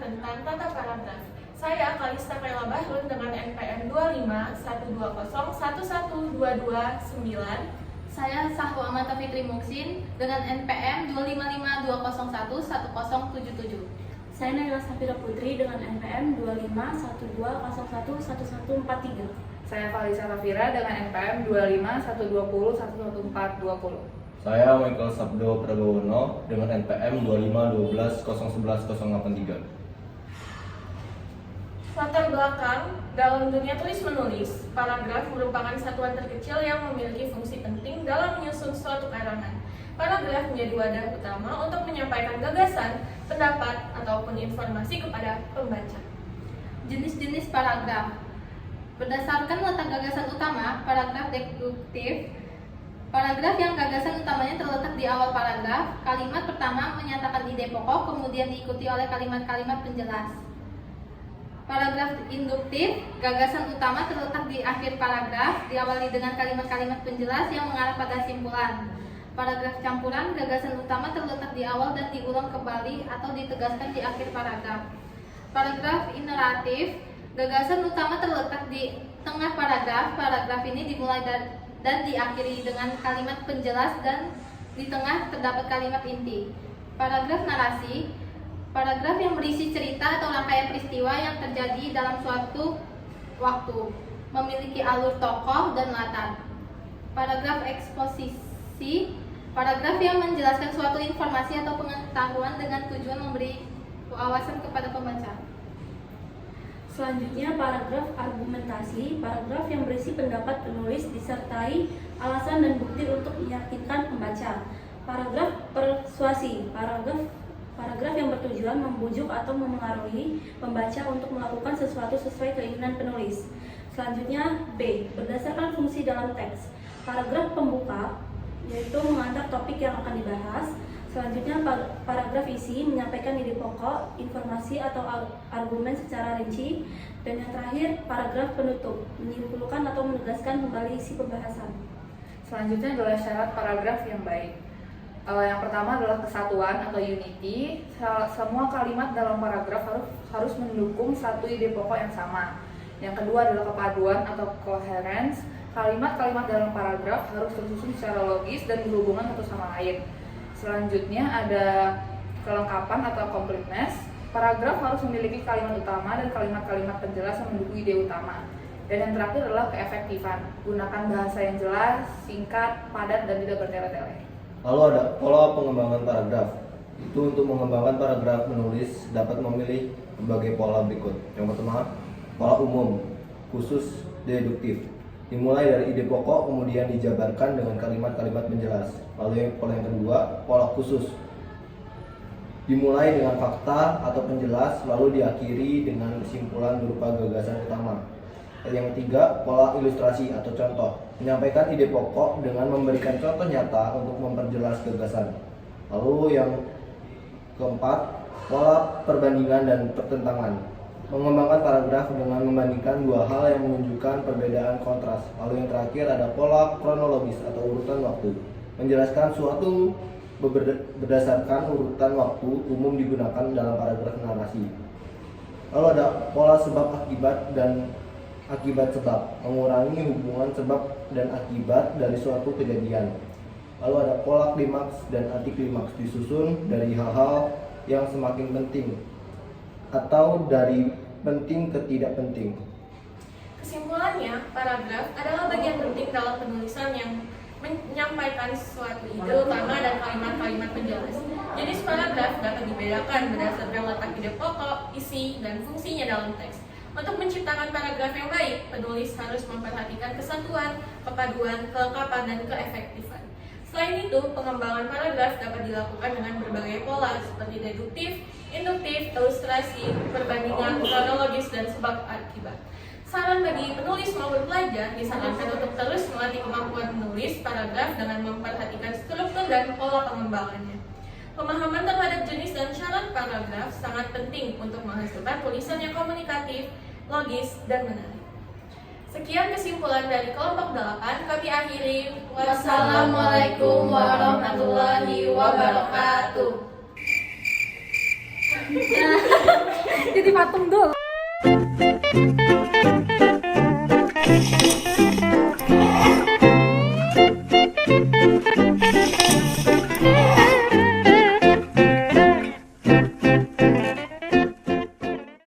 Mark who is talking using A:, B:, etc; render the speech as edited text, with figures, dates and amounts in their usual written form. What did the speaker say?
A: tentang tata paragraf. Saya Kalista Kaila Bahrun dengan NPM 25120112229.
B: Saya Sahwa Amata Fitri Muksin dengan NPM 25521011077.
C: Saya Naila Safira Putri dengan NPM 25120111143.
D: Saya Valisa Rafira dengan NPM 25120111420.
E: Saya Michael Sabdo Prabowono dengan NPM 25120111083.
A: Latar belakang dalam dunia tulis-menulis, paragraf merupakan satuan terkecil yang memiliki fungsi penting dalam menyusun suatu karangan. Paragraf menjadi wadah utama untuk menyampaikan gagasan, pendapat, ataupun informasi kepada pembaca.
B: Jenis-jenis paragraf. Berdasarkan letak gagasan utama, paragraf deduktif. Paragraf yang gagasan utamanya terletak di awal paragraf. Kalimat pertama menyatakan ide pokok, kemudian diikuti oleh kalimat-kalimat penjelas. Paragraf induktif, gagasan utama terletak di akhir paragraf, diawali dengan kalimat-kalimat penjelas yang mengarah pada simpulan. Paragraf campuran, gagasan utama terletak di awal dan diulang kembali atau ditegaskan di akhir paragraf. Paragraf ineratif, gagasan utama terletak di tengah paragraf. Paragraf ini dimulai dan diakhiri dengan kalimat penjelas dan di tengah terdapat kalimat inti. Paragraf narasi, paragraf yang berisi cerita atau rangkaian peristiwa yang terjadi dalam suatu waktu, memiliki alur tokoh dan latar. Paragraf eksposisi, paragraf yang menjelaskan suatu informasi atau pengetahuan dengan tujuan memberi wawasan kepada pembaca.
C: Selanjutnya paragraf argumentasi, paragraf yang berisi pendapat penulis disertai alasan dan bukti untuk meyakinkan pembaca. Paragraf persuasi, paragraf yang bertujuan membujuk atau memengaruhi pembaca untuk melakukan sesuatu sesuai keinginan penulis. Selanjutnya B, berdasarkan fungsi dalam teks. Paragraf pembuka, yaitu mengantar topik yang akan dibahas. Selanjutnya paragraf isi, menyampaikan ide pokok, informasi atau argumen secara rinci. Dan yang terakhir paragraf penutup, menyimpulkan atau menegaskan kembali isi pembahasan.
D: Selanjutnya adalah syarat paragraf yang baik. Yang pertama adalah kesatuan atau unity. Semua kalimat dalam paragraf harus mendukung satu ide pokok yang sama. Yang kedua adalah kepaduan atau coherence. Kalimat-kalimat dalam paragraf harus tersusun secara logis dan berhubungan satu sama lain. Selanjutnya ada kelengkapan atau completeness. Paragraf harus memiliki kalimat utama dan kalimat-kalimat penjelas yang mendukung ide utama. Dan yang terakhir adalah keefektifan. Gunakan bahasa yang jelas, singkat, padat, dan tidak bertele-tele.
E: Lalu ada pola pengembangan paragraf. Itu untuk mengembangkan paragraf menulis dapat memilih berbagai pola berikut. Yang pertama, pola umum, khusus, deduktif. Dimulai dari ide pokok, kemudian dijabarkan dengan kalimat-kalimat penjelas. Lalu pola yang kedua, pola khusus. Dimulai dengan fakta atau penjelas, lalu diakhiri dengan kesimpulan berupa gagasan utama. Yang ketiga, pola ilustrasi atau contoh. Menyampaikan ide pokok dengan memberikan contoh nyata untuk memperjelas gagasan. Lalu yang keempat, pola perbandingan dan pertentangan. Mengembangkan paragraf dengan membandingkan dua hal yang menunjukkan perbedaan kontras. Lalu yang terakhir ada pola kronologis atau urutan waktu. Menjelaskan suatu berdasarkan urutan waktu umum digunakan dalam paragraf narasi. Lalu ada pola sebab akibat dan akibat sebab. Mengurangi hubungan sebab dan akibat dari suatu kejadian. Lalu ada pola klimaks dan anti klimaks, disusun dari hal-hal yang semakin penting atau dari penting ke tidak penting.
A: Kesimpulannya, paragraf adalah bagian penting dalam penulisan yang menyampaikan suatu ide utama dan kalimat-kalimat penjelas. Jenis paragraf dapat dibedakan berdasarkan letak ide pokok, isi, dan fungsinya dalam teks. Untuk menciptakan paragraf yang baik, penulis harus memperhatikan kesatuan, kepaduan, kelengkapan, dan keefektifan. Selain itu, pengembangan paragraf dapat dilakukan dengan berbagai pola seperti deduktif, induktif, ilustrasi, perbandingan, kronologis, dan sebab akibat. Saran bagi penulis maupun pelajar disarankan untuk terus melatih kemampuan menulis paragraf dengan memperhatikan struktur dan pola pengembangannya. Pemahaman terhadap jenis dan syarat paragraf sangat penting untuk menghasilkan tulisan yang komunikatif, logis, dan menarik. Sekian kesimpulan dari kelompok 8, kami akhiri. Wassalamualaikum warahmatullahi wabarakatuh.
D: Jadi patung dulu.